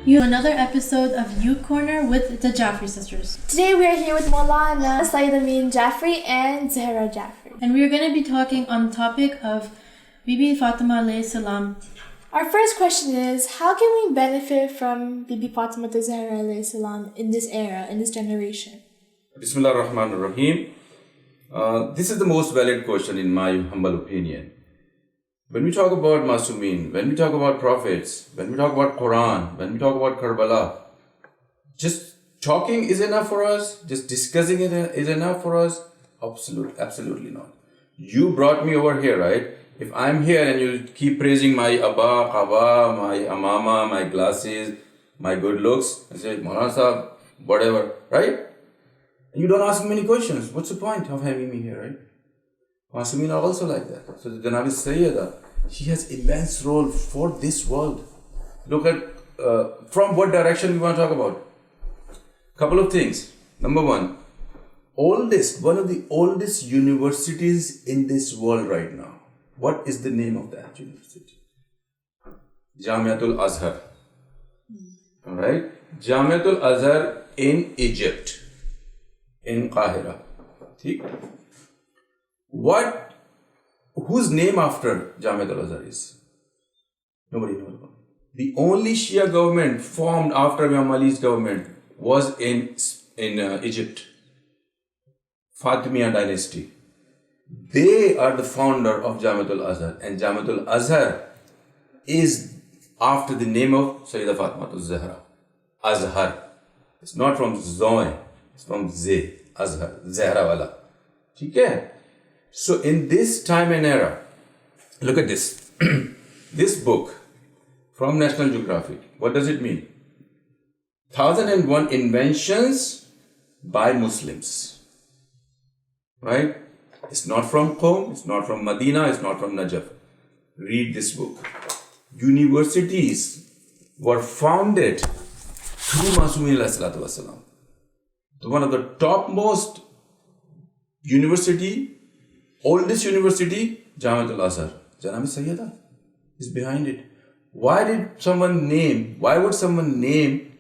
Another episode of You Corner with the Jaffri sisters. Today we are here with Maulana Sayyida Jaffri and Zahra Jaffri. And we are going to be talking on the topic of Bibi Fatima alayhi salam. Our first question is, how can we benefit from Bibi Fatima to Zahra alayhi salam in this era, in this generation? Bismillah ar-Rahman ar-Rahim. This is the most valid question in my humble opinion. When we talk about Masumeen, when we talk about prophets, when we talk about Quran, when we talk about Karbala, just talking is enough for us? Just discussing it is enough for us? Absolutely not. You brought me over here, right? If I'm here and you keep praising my Abba, Kaba, my Amama, my glasses, my good looks, I say, Maulana Sahab, whatever, right? And you don't ask me any questions. What's the point of having me here, right? Masumeen are also like that. So the Janabi Sayyida, she has immense role for this world. Look at from what direction we want to talk about. Couple of things. Number one of the oldest universities in this world right now. What is the name of that university? Jamiatul Azhar. Alright? Jamiatul Azhar in Egypt. In Qahira. Whose name after Jamiatul Azhar is? Nobody knows about it. The only Shia government formed after Imam Ali's government was in Egypt. Fatima dynasty. They are the founder of Jamiatul Azhar, and Jamiatul Azhar is after the name of Sayyida Fatima Zahra. Azhar. It's not from Zoe, it's from Z. Azhar. Zahra wala. Okay? So in this time and era, look at this. This book from National Geographic, what does it mean? 1001 inventions by Muslims. Right? It's not from Qom, it's not from Medina, it's not from Najaf. Read this book. Universities were founded through Masumeen alayhi salatu wasalam. One of the topmost university, oldest university, Jamiatul Azhar. Janabi Sayyida is behind it. Why would someone name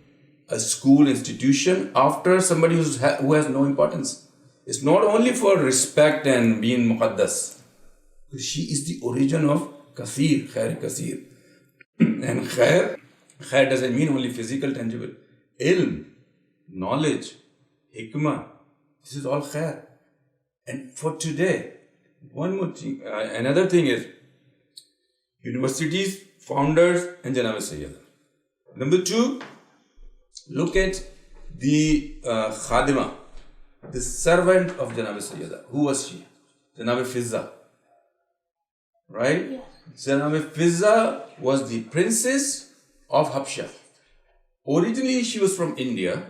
a school institution after somebody who has no importance? It's not only for respect and being muqaddas. She is the origin of Kathir, Khair Kathir. And Khair doesn't mean only physical, tangible. Ilm, knowledge, hikmah, this is all Khair. And for today, one more thing, another thing is universities, founders, and Janabi Sayyida. Number two, look at the Khadima, the servant of Janabi Sayyida. Who was she? Janabi Fizza. Right? Yeah. Janabi Fizza was the princess of Habsha. Originally, she was from India.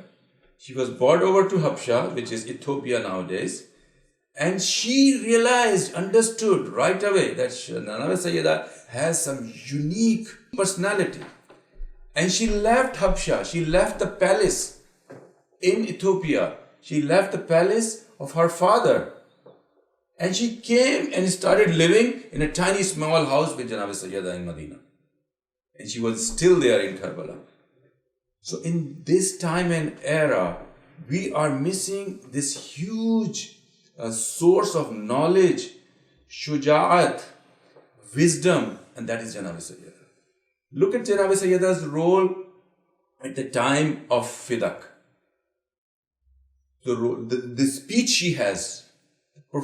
She was brought over to Habsha, which is Ethiopia nowadays. And she understood right away that Janabi Sayyida has some unique personality. And she left Habsha, she left the palace in Ethiopia. She left the palace of her father. And she came and started living in a tiny small house with Janabi Sayyida in Medina. And she was still there in Karbala. So in this time and era, we are missing this huge source of knowledge, shuja'at, wisdom, and that is Janabi Sayyida. Look at Janabi Sayyida's role at the time of Fidak. The speech she has, the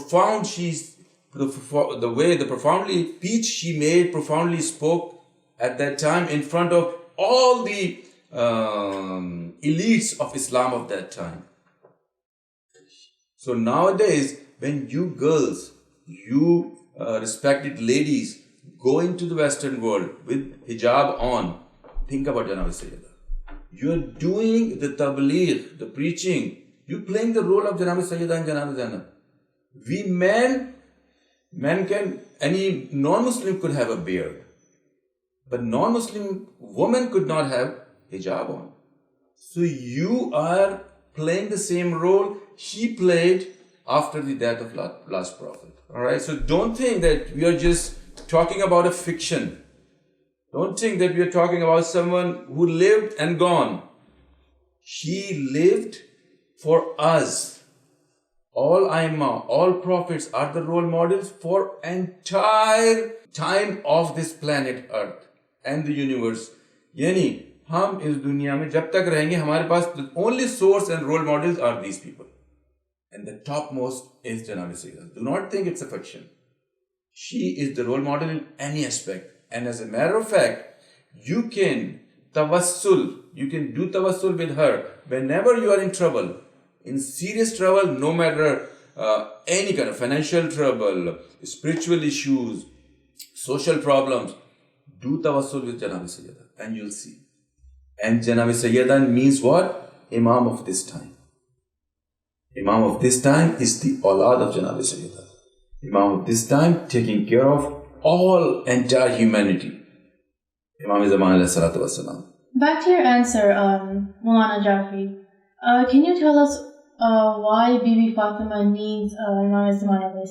speech she made, profoundly spoke at that time in front of all the elites of Islam of that time. So nowadays, when you girls, respected ladies, go into the Western world with hijab on, think about Janabi Sayyida. You're doing the tabligh, the preaching. You're playing the role of Janabi Sayyida and Janabi Zainab. We men can, any non-Muslim could have a beard. But non-Muslim woman could not have hijab on. So you are playing the same role she played after the death of last prophet. Alright, so don't think that we are just talking about a fiction. Don't think that we are talking about someone who lived and gone. She lived for us. All Aimma, all prophets are the role models for entire time of this planet Earth and the universe. यानी हम इस दुनिया में जब तक रहेंगे हमारे पास the only source and role models are these people. And the topmost is Janabi Sayyidah. Do not think it's a fiction. She is the role model in any aspect. And as a matter of fact, you can tawassul, you can do tawassul with her whenever you are in trouble. In serious trouble, no matter any kind of financial trouble, spiritual issues, social problems, do tawassul with Janabi Sayyidah and you'll see. And Janabi Sayyidah means what? Imam of this time. Imam of this time is the aulad of Janabi Sayyidah. Imam of this time taking care of all entire humanity. Imam Zaman alayhi salatu wasalam. Back to your answer, Mulana Jaffri. Can you tell us why Bibi Fatima needs Imam Zaman alayhi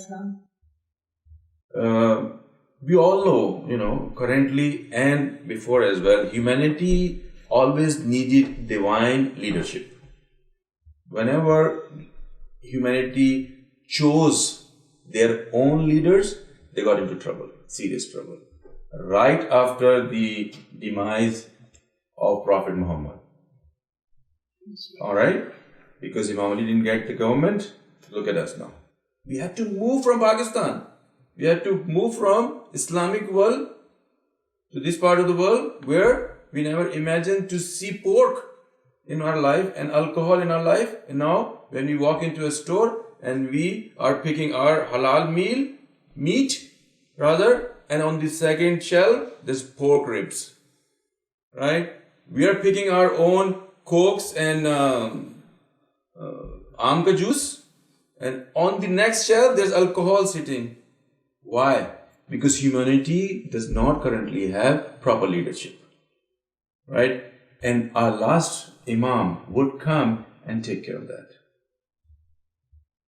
salam? We all know, currently and before as well, humanity always needed divine leadership. Whenever humanity chose their own leaders, they got into trouble, serious trouble. Right after the demise of Prophet Muhammad. Alright? Because Imam Ali didn't get the government, look at us now. We had to move from Pakistan. We had to move from Islamic world to this part of the world where we never imagined to see pork in our life and alcohol in our life. And now when we walk into a store and we are picking our halal meat, and on the second shelf there's pork ribs. Right? We are picking our own cokes and amka juice, and on the next shelf there's alcohol sitting. Why? Because humanity does not currently have proper leadership. Right? And our last Imam would come and take care of that.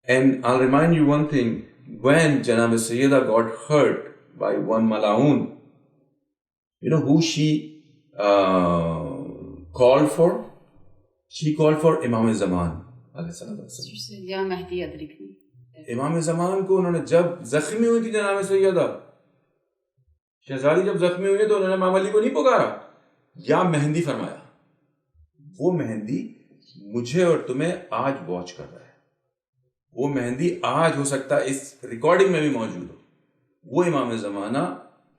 And I'll remind you one thing. When Janabi Sayyidah got hurt by one Malaun, you know who she called for? She called for Imam Zaman. इमाम ज़मान को उन्होंने जब जख्मी हुई थी जनाब सैयदा शहजादी जब जख्मी हुई तो उन्होंने इमाम अली को नहीं पुकारा या मेहंदी फरमाया. वो मेहंदी मुझे और तुम्हें आज वॉच कर रहा है. वो मेहंदी आज हो सकता है इस रिकॉर्डिंग में भी मौजूद हो. वो इमाम ज़माना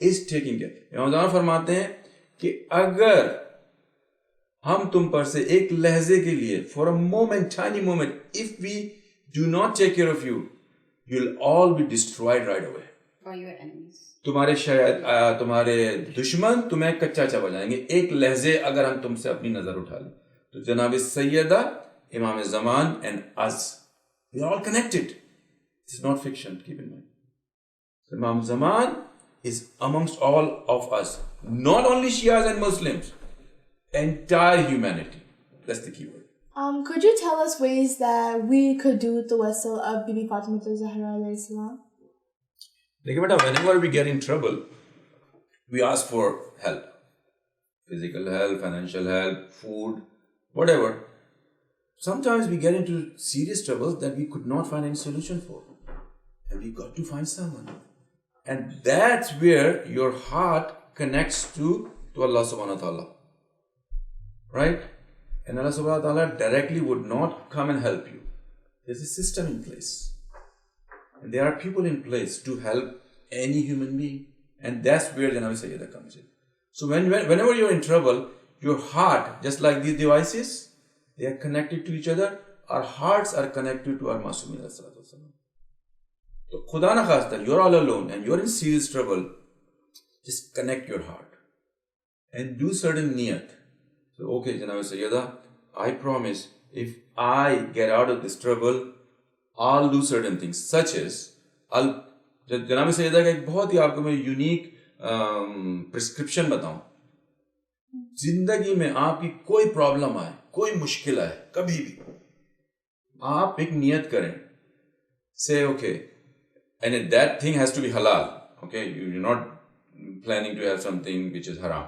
इज टेकिंग केयर. इमाम ज़माना फरमाते हैं कि अगर हम तुम पर से एक लहजे के लिए for a moment, tiny moment, if we do not take care of you, you'll all be destroyed right away. For your enemies. तुम्हारे दुश्मन तुम्हें कच्चा चबा जाएंगे. एक लहजे अगर हम तुमसे अपनी नजर उठा लें तो जनाब सैयदा, इमाम ज़मान and us, we are all connected. This is not fiction, keep in mind. So Imam Zaman is amongst all of us. Not only Shias and Muslims, entire humanity. That's the key word. Could you tell us ways that we could do the tawassul of Bibi Fatima Zahra alayhi salam? देखिए बेटा, whenever we get in trouble, we ask for help. Physical help, financial help, food, whatever. Sometimes we get into serious troubles that we could not find any solution for. And we got to find someone. And that's where your heart connects to Allah subhanahu wa ta'ala. Right? And Allah subhanahu wa ta'ala directly would not come and help you. There's a system in place. And there are people in place to help any human being. And that's where Janabi Sayyidah comes in. So whenever you're in trouble, your heart, just like these devices, they are connected to each other. Our hearts are connected to our Masumin alayhi salatu wasalam. So Khuda na khasta, you're all alone and you're in serious trouble. Just connect your heart. And do certain niyat. So, okay, Janabi Sayyidah, I promise if I get out of this trouble, I'll do certain things, such as, Janabi Sayyidah का एक बहुत ही आपको मैं unique prescription बताऊं. जिंदगी में आपकी कोई प्रॉब्लम आए, कोई मुश्किल आए, कभी भी आप एक नियत करें. Say, okay, and that thing has to be halal. Okay, you're not planning to have something which is haram.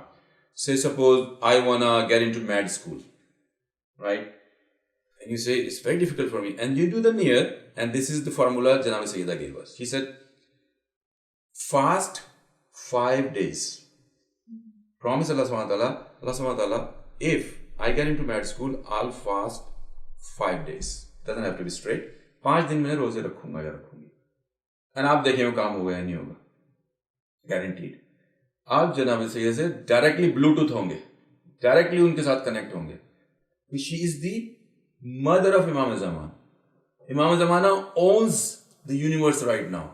Say suppose I wanna get into med school, right? And you say it's very difficult for me, and you do the niyat, and this is the formula Janab Sayyida gave us. She said, fast 5 days. Promise Allah subhanahu wa ta'ala, if I get into med school, I'll fast 5 days. Doesn't have to be straight. 5 दिन में रोजे रखूंगा या रखूंगी. And आप देखें वो काम होगा या नहीं होगा. Guaranteed. आप जनाब सैयद से डायरेक्टली ब्लूटूथ होंगे, डायरेक्टली उनके साथ कनेक्ट होंगे. She is the mother of Imam Zaman. Imam Zamana owns the universe right now.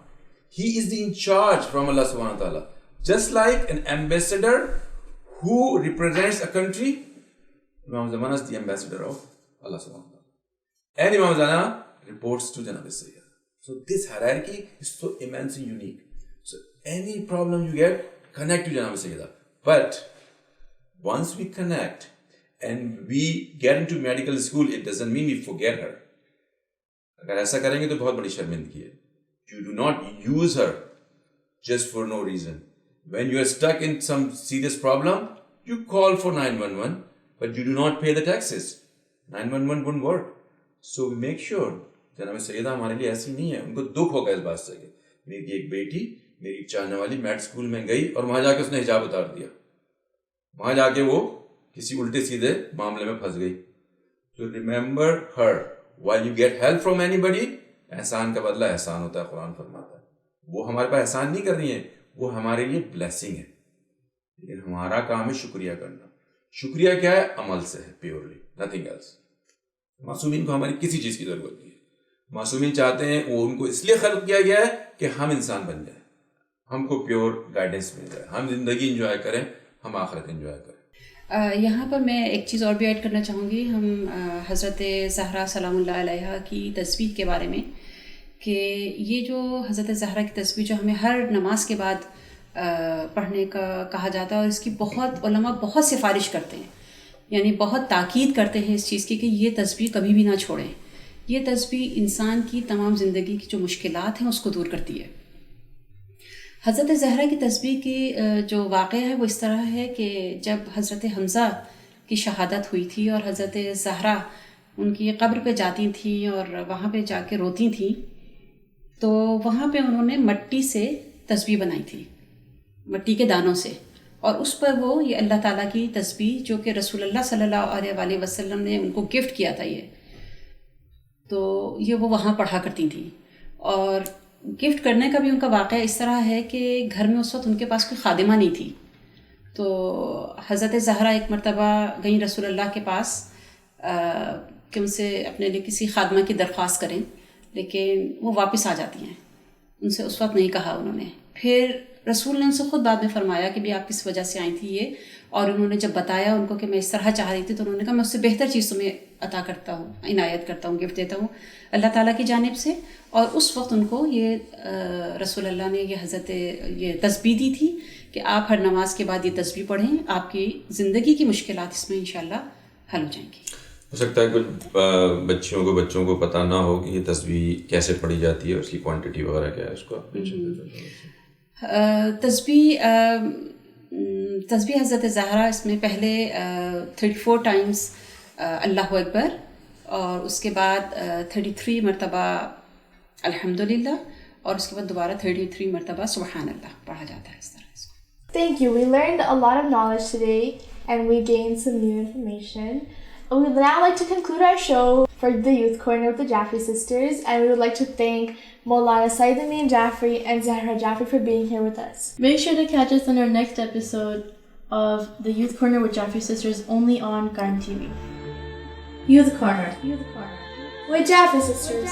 He is the in charge from Allah subhanahu wa ta'ala. Just like an ambassador who represents a country, Imam Zamana is the ambassador of Allah subhanahu wa ta'ala. And Imam Zamana reports to Janab Sayyid. So this hierarchy is so immensely unique. So any problem you get, connect to Janab Sayyida. But once we connect and we get into medical school, it doesn't mean we forget her. अगर ऐसा करेंगे तो बहुत बड़ी शर्मिंदगी है. You do not use her just for no reason. When you are stuck in some serious problem, you call for 911, but you do not pay the taxes. 911 wouldn't work. So we make sure जनाब सैयदा हमारे लिए ऐसी नहीं है. उनको दुख होगा इस बात से कि मेरी एक बेटी मेरी चाहने वाली मैड स्कूल में गई और वहां जाके उसने हिजाब उतार दिया, वहां जाके वो किसी उल्टे सीधे मामले में फंस गई. तो remember her while you get help from anybody. एहसान का बदला एहसान होता है, कुरान फरमाता है. वो हमारे पास एहसान नहीं कर रही है, वो हमारे लिए ब्लेसिंग है. लेकिन हमारा काम है शुक्रिया करना. शुक्रिया क्या है? अमल से है, प्योरली, नथिंग एल्स. मासूमीन को हमारी किसी चीज की जरूरत नहीं है. मासूमीन चाहते हैं, वो उनको इसलिए खल्क किया गया है कि हम इंसान बन जाए, हमको प्योर गाइडेंस मिल जाए, हम जिंदगी एंजॉय करें, हम आखिरत एंजॉय करें. यहाँ पर मैं एक चीज़ और भी ऐड करना चाहूँगी. हम हज़रत ज़हरा सलामुल्लाह अलैहा की तस्बीह के बारे में, कि ये जो हज़रत ज़हरा की तस्बीह जो हमें हर नमाज के बाद पढ़ने का कहा जाता है, और इसकी बहुत उलमा बहुत सिफारिश करते हैं, यानी बहुत ताकीद करते हैं इस चीज़ की कि ये तस्बीह कभी भी ना छोड़ें. ये तस्बीह इंसान की तमाम ज़िंदगी की जो मुश्किलात हैं उसको दूर करती है. हज़रत ज़हरा की तस्बीह की जो वाक़या है वो इस तरह है कि जब हज़रत हमज़ा की शहादत हुई थी और हज़रत ज़हरा उनकी कब्र पे जाती थी और वहाँ पे जाके रोती थी, तो वहाँ पे उन्होंने मट्टी से तस्बीह बनाई थी, मट्टी के दानों से, और उस पर वो ये अल्लाह ताला की तस्बीह जो कि रसूलुल्लाह सल्लल्लाहु अलैहि वसल्लम ने उनको गिफ्ट किया था, तो ये वो वहाँ पढ़ा करती थी. और गिफ्ट करने का भी उनका वाक़या इस तरह है कि घर में उस वक्त उनके पास कोई खादिमा नहीं थी. तो हज़रत ज़हरा एक मरतबा गई रसूलुल्लाह के पास कि उनसे अपने लिए किसी खादिमा की दरख्वास्त करें, लेकिन वो वापस आ जाती हैं. उनसे उस वक्त नहीं कहा उन्होंने. फिर रसूल ने उनसे ख़ुद बाद में फ़रमाया कि भी आप किस वजह से आई थी ये, और उन्होंने जब बताया उनको कि मैं इस तरह चाह रही थी, तो उन्होंने कहा मैं उससे बेहतर चीज़ तुम्हें अता करता हूँ, इनायत करता हूँ, गिफ्ट देता हूँ अल्लाह ताला की जानिब से. और उस वक्त उनको ये रसूलुल्लाह ने ये तस्बीह दी थी कि आप हर नमाज के बाद ये तस्बीह पढ़ें, आपकी ज़िंदगी की मुश्किलात इसमें इंशाअल्लाह हल हो जाएंगी. हो सकता है कुछ बच्चों को पता ना हो कि ये तस्बीह कैसे पढ़ी जाती है, उसकी क्वांटिटी वगैरह क्या है, उसको आप तस्बीह हज़रत ज़हरा, इसमें पहले 34 टाइम्स अल्लाहु अकबर, और उसके बाद 33 मरतबा अल्हम्दुलिल्लाह, और उसके बाद दोबारा 33 मरतबा सुबहान अल्लाह पढ़ा जाता है. इस तरह इसको. Thank you. We learned a lot of knowledge today and we gained some new information. We would now like to conclude our show for the Youth Corner with the Jaffri sisters, and we would like to thank Maulana Sayyid Amin Jaffri and Zahra Jaffri for being here with us. Make sure to catch us on our next episode of the Youth Corner with Jaffri sisters, only on Qaim TV. Youth Corner. With Jaffri sisters.